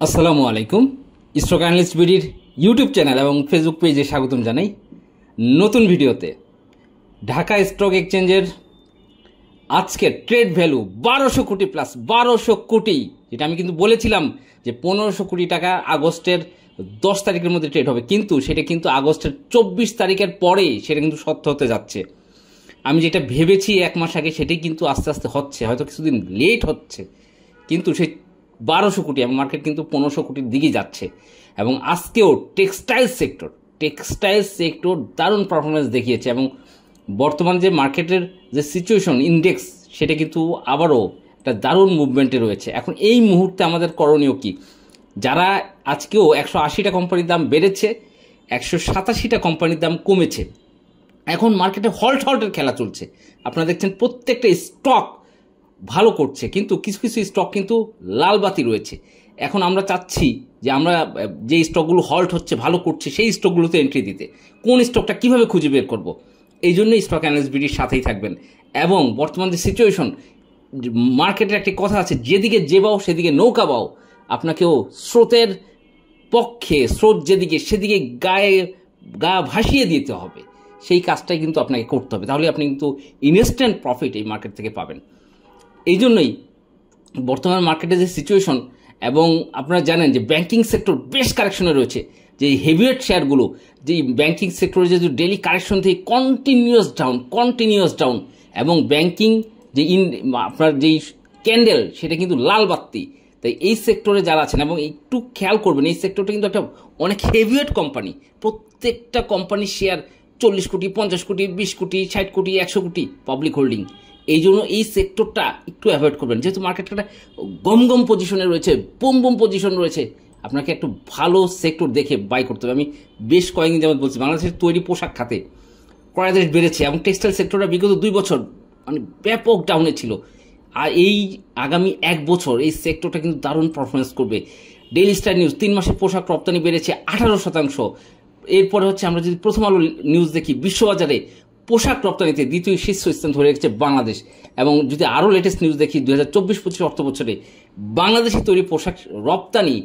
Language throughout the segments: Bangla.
আসসালামু আলাইকুম। স্টক অ্যানালিস্ট বিডির ইউটিউব চ্যানেল এবং ফেসবুক পেজে স্বাগতম জানাই নতুন ভিডিওতে। ঢাকা স্টক এক্সচেঞ্জের আজকের ট্রেড ভ্যালু 1200 কোটি প্লাস, 1200 কোটি, যেটা আমি কিন্তু বলেছিলাম যে 1500 কোটি টাকা আগস্টের 10 তারিখের মধ্যে ট্রেড হবে, কিন্তু সেটা কিন্তু আগস্টের 24 তারিখের পরে সেটা কিন্তু সত্য হতে যাচ্ছে। আমি যেটা ভেবেছি এক মাস আগে সেটাই কিন্তু আস্তে আস্তে হচ্ছে, হয়তো কিছুদিন লেট হচ্ছে, কিন্তু সেই 1200 কোটি এবং মার্কেট কিন্তু 1500 কোটির দিকে যাচ্ছে। এবং আজকেও টেক্সটাইল সেক্টর দারুণ পারফরমেন্স দেখিয়েছে এবং বর্তমান যে মার্কেটের যে সিচুয়েশন ইন্ডেক্স সেটা কিন্তু আবারও একটা দারুণ মুভমেন্টে রয়েছে। এখন এই মুহূর্তে আমাদের করণীয় কি? যারা আজকেও 180টা কোম্পানির দাম বেড়েছে, 187টা কোম্পানির দাম কমেছে, এখন মার্কেটে হল্টের খেলা চলছে। আপনারা দেখছেন প্রত্যেকটা স্টক ভালো করছে, কিন্তু কিছু কিছু স্টক কিন্তু লাল বাতি রয়েছে। এখন আমরা চাচ্ছি যে আমরা যে স্টকগুলো হল্ট হচ্ছে ভালো করছে সেই স্টকগুলোতে এন্ট্রি দিতে। কোন স্টকটা কিভাবে খুঁজে বের করব? এই জন্যই স্টক অ্যানালিস্ট বিডির সাথেই থাকবেন। এবং বর্তমান যে সিচুয়েশন, মার্কেটের একটি কথা আছে, যেদিকে যে বাও সেদিকে নৌকা বাও। আপনাকেও স্রোতের পক্ষে, স্রোত যেদিকে সেদিকে গা ভাসিয়ে দিতে হবে। সেই কাজটাই কিন্তু আপনাকে করতে হবে, তাহলে আপনি কিন্তু ইনস্ট্যান্ট প্রফিট এই মার্কেট থেকে পাবেন। এই জন্যই বর্তমান মার্কেটের যে সিচুয়েশন, এবং আপনারা জানেন যে ব্যাংকিং সেক্টর বেশ কারেকশনে রয়েছে। যে হেভিওয়েট শেয়ারগুলো, যে ব্যাংকিং সেক্টরে যে ডেলি কারেকশন থেকে কন্টিনিউয়াস ডাউন, এবং ব্যাংকিং যে আপনার যেই ক্যান্ডেল সেটা কিন্তু লাল বাত্তি। তাই এই সেক্টরে যারা আছেন, এবং একটু খেয়াল করবেন, এই সেক্টরটা কিন্তু একটা অনেক হেভিওয়েট কোম্পানি। প্রত্যেকটা কোম্পানির শেয়ার 40 কোটি, 50 কোটি, 20 কোটি, 60 কোটি, 100 কোটি পাবলিক হোল্ডিং। এই জন্য এই সেক্টরটা একটু অ্যাভয়েড করবেন, যেহেতু মার্কেটটা গম পজিশনে রয়েছে, বুম পজিশন রয়েছে। আপনাকে একটু ভালো সেক্টর দেখে বাই করতে হবে। আমি বেশ কয়েকদিন যেমন বলছি, বাংলাদেশের তৈরি পোশাক খাতে ক্রয়াদেশ বেড়েছে, এবং টেক্সটাইল সেক্টরটা বিগত 2 বছর মানে ব্যাপক ডাউনে ছিল। আর এই আগামী 1 বছর এই সেক্টরটা কিন্তু দারুণ পারফরমেন্স করবে। ডেইলি স্টার নিউজ 3 মাসের পোশাক রপ্তানি বেড়েছে 18%। এরপরে হচ্ছে আমরা যদি প্রথম আলো নিউজ দেখি, বিশ্ববাজারে পোশাক রপ্তানিতে দ্বিতীয় শীর্ষ স্থান ধরে রেখেছে বাংলাদেশ। এবং যদি আরও লেটেস্ট নিউজ দেখি, 2024-25 অর্থ বছরে বাংলাদেশে তৈরি পোশাক রপ্তানি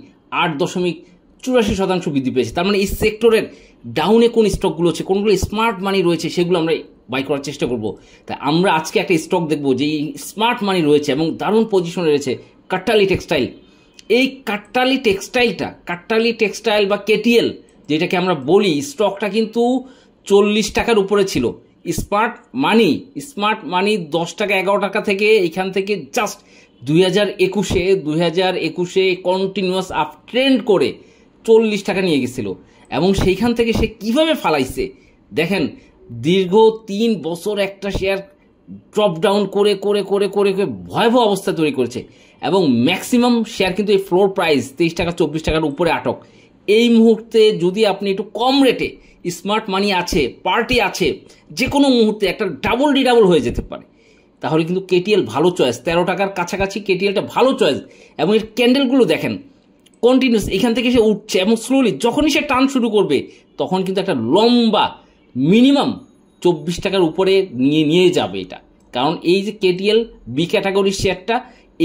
8.84% বৃদ্ধি পেয়েছে। তার মানে এই সেক্টরের ডাউনে কোন স্টকগুলো আছে, কোনগুলো স্মার্ট মানি রয়েছে, সেগুলো আমরা বাই করার চেষ্টা করব। তাই আমরা আজকে একটা স্টক দেখবো যে স্মার্ট মানি রয়েছে এবং দারুণ পজিশনে রয়েছে, কাট্টালি টেক্সটাইল। এই কাট্টালি টেক্সটাইল বা কেটিএল যেটাকে আমরা বলি, স্টকটা কিন্তু 40 টাকার উপরে ছিল। স্মার্ট মানি 10 টাকা 11 টাকা থেকে, এখান থেকে জাস্ট 2021-এ কন্টিনিউয়াস আপ ট্রেন্ড করে 40 টাকা নিয়ে গেছিল। এবং সেইখান থেকে সে কিভাবে ফালাইছে দেখেন, দীর্ঘ 3 বছর একটা শেয়ার ড্রপ ডাউন করে করে করে করে ভয়াবহ অবস্থা তৈরি করেছে। এবং ম্যাক্সিমাম শেয়ার কিন্তু এই ফ্লোর প্রাইস 23 টাকা 24 টাকার উপরে আটক। এই মুহূর্তে যদি আপনি একটু কম রেটে স্মার্ট মানি আছে, পার্টি আছে, যে কোনো মুহূর্তে একটা ডাবল হয়ে যেতে পারে, তাহলে কিন্তু কেটিএল ভালো চয়েস। 13 টাকার কাছাকাছি কেটিএলটা ভালো চয়েস। এবং এর ক্যান্ডেলগুলো দেখেন, কন্টিনিউস এখান থেকে সে উঠছে, এবং স্লোলি যখনই সে টার্ন শুরু করবে তখন কিন্তু একটা লম্বা মিনিমাম 24 টাকার উপরে নিয়ে যাবে এটা। কারণ এই যে কেটিএল বি ক্যাটাগরির শেয়ারটা,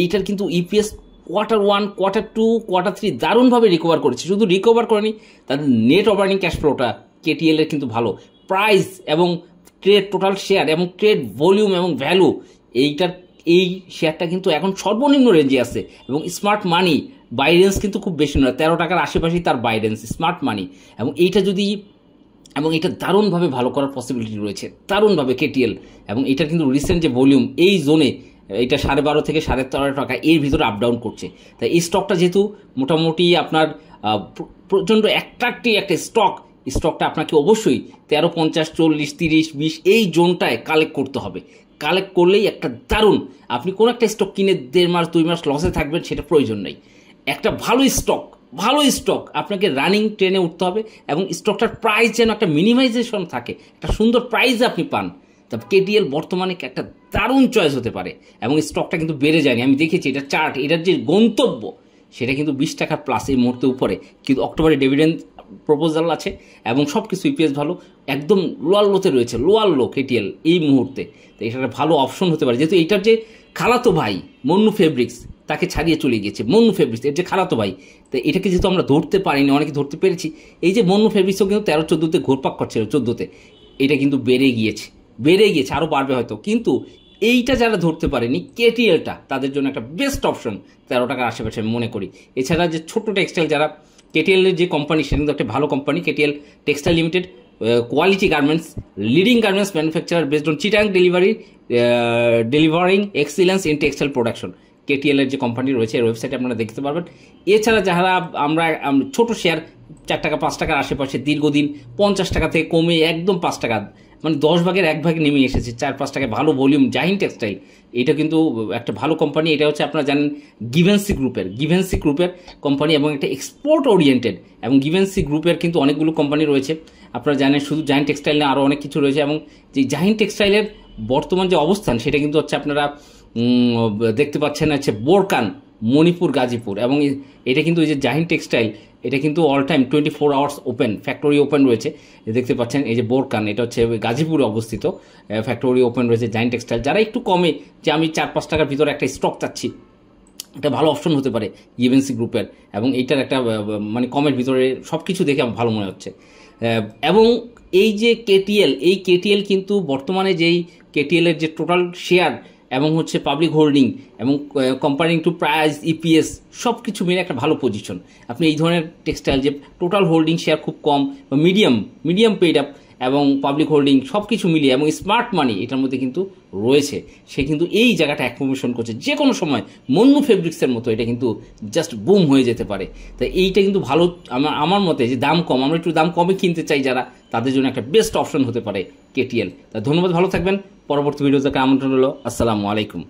এইটার কিন্তু ইপিএস Q1, Q2, Q3 দারুণভাবে রিকভার করেছে। শুধু রিকভার করেনি, তাদের নেট অপারেটিং ক্যাশ ফ্লোটা কেটিএল এর কিন্তু ভালো। প্রাইস এবং ট্রেড টোটাল শেয়ার এবং ট্রেড ভলিউম এবং ভ্যালু, এই শেয়ারটা কিন্তু এখন সর্বনিম্ন রেঞ্জে আছে। এবং স্মার্ট মানি বাইরেন্স কিন্তু খুব বেশি নয়, 13 টাকার আশেপাশেই তার বাইরেন্স স্মার্ট মানি। এবং এটা দারুণভাবে ভালো করার পসিবিলিটি রয়েছে, দারুণভাবে কেটিএল। এবং এটার কিন্তু রিসেন্ট যে ভলিউম এই জোনে, এটা 12.5 থেকে 13.5 টাকা এর ভিতরে আপ ডাউন করছে। তাই এই স্টকটা যেহেতু মোটামুটি আপনার প্রচণ্ড অ্যাট্রাক্টিভ একটা স্টকটা আপনাকে অবশ্যই 13.50, 40, 30, 20 এই জোনটায় কালেক্ট করতে হবে। কালেক্ট করলেই একটা দারুণ, আপনি কোনো একটা স্টক কিনে 1.5 মাস 2 মাস লসে থাকবেন সেটা প্রয়োজন নেই। একটা ভালো স্টক আপনাকে রানিং ট্রেনে উঠতে হবে, এবং স্টকটার প্রাইস যেন একটা মিনিমাইজেশন থাকে, একটা সুন্দর প্রাইস আপনি পান। তবে কেটিএল বর্তমানে একটা দারুণ চয়েস হতে পারে। এবং স্টকটা কিন্তু বেড়ে যায়নি, আমি দেখেছি এটা চার্ট, এটার যে গন্তব্য সেটা কিন্তু 20 টাকার প্লাস এই মুহূর্তে উপরে। কিন্তু অক্টোবরে ডিভিডেন্ড প্রপোজাল আছে এবং সব কিছু ইপিএস ভালো, একদম লোয়ার লোতে রয়েছে, লোয়ার লো কেটিএল এই মুহূর্তে। তো এটা একটা ভালো অপশন হতে পারে, যেহেতু এইটার যে খালাতো ভাই মন্নু ফেব্রিক্স তাকে ছাড়িয়ে চলে গিয়েছে। মন্নু ফেব্রিক্স এর যে খালাতো ভাই, তো এটাকে যেহেতু আমরা ধরতে পারিনি, অনেকে ধরতে পেরেছি। এই যে মন্নু ফেব্রিক্সও কিন্তু 13-14তে ঘুরপাক করছিল, 14তে এটা কিন্তু বেড়ে গিয়েছে, আরও বাড়বে হয়তো। কিন্তু এইটা যারা ধরতে পারেনি, কেটিএলটা তাদের জন্য একটা বেস্ট অপশন 13 টাকার আশেপাশে আমি মনে করি। এছাড়া যে ছোট টেক্সটাইল যারা, কেটিএলের যে কোম্পানি সেটা কিন্তু একটা ভালো company, KTL textile limited, quality garments, leading garments manufacturer based on Chittagong delivering excellence in textile production. কেটিএলের যে কোম্পানি রয়েছে এর ওয়েবসাইটে আপনারা দেখতে পারবেন। এছাড়া যারা আমরা ছোট শেয়ার 4 টাকা 5 টাকার আশেপাশে দীর্ঘদিন 50 টাকা থেকে কমে একদম 5 টাকা, মানে 10 ভাগের 1 ভাগে নেমে এসেছে, 4-5 টাকায় ভালো ভলিউম জাহিন টেক্সটাইল। এটা কিন্তু একটা ভালো কোম্পানি। এটা হচ্ছে আপনারা জানেন গিভেন্সি গ্রুপের কোম্পানি এবং একটা এক্সপোর্ট ওরিয়েন্টেড। এবং গিভেন্সি গ্রুপের কিন্তু অনেকগুলো কোম্পানি রয়েছে, আপনারা জানেন। শুধু জাহিন টেক্সটাইল না, আরও অনেক কিছু রয়েছে। এবং যে জাহিন টেক্সটাইলের বর্তমান যে অবস্থান সেটা কিন্তু হচ্ছে আপনারা দেখতে পাচ্ছেন হচ্ছে বোরকান, মণিপুর, গাজীপুর। এবং এটা কিন্তু এই যে জাহিন টেক্সটাইল, এটা কিন্তু all time 24 hours open, factory open রয়েছে। দেখতে পাচ্ছেন এই যে বোরকান, এটা হচ্ছে গাজীপুরে অবস্থিত, ফ্যাক্টরি ওপেন রয়েছে জাহিন টেক্সটাইল। যারা একটু কমে, যে আমি 4-5 টাকার ভিতরে একটা স্টক চাচ্ছি, একটা ভালো অপশন হতে পারে গিভেন্সি গ্রুপের। এবং এইটার একটা মানে কমের ভিতরে সব কিছু দেখে আমার ভালো মনে হচ্ছে। এবং এই যে কেটিএল কিন্তু বর্তমানে যেই কেটিএলের যে টোটাল শেয়ার এবং হচ্ছে পাবলিক হোল্ডিং এবং কম্পারিং টু প্রাইস, ইপিএস সব কিছু মিলে একটা ভালো পজিশন। আপনি এই ধরনের টেক্সটাইল যে টোটাল হোল্ডিং শেয়ার খুব কম বা মিডিয়াম পেড আপ এবং পাবলিক হোল্ডিং সব কিছু মিলিয়ে এবং স্মার্ট মানি এটার মধ্যে কিন্তু রয়েছে, সে কিন্তু এই জায়গাটা অ্যাকোমোডেশন করছে। যে কোনো সময় মন্নু ফেব্রিক্সের মতো এটা কিন্তু জাস্ট বুম হয়ে যেতে পারে। তাই এইটা কিন্তু ভালো, আমার মতে যে দাম কম, আমরা একটু দাম কমে কিনতে চাই যারা, তাদের জন্য একটা বেস্ট অপশন হতে পারে কেটিএল। তা ধন্যবাদ, ভালো থাকবেন। পরবর্তী ভিডিও দেখার আমন্ত্রণ হলো। আসসালামু আলাইকুম।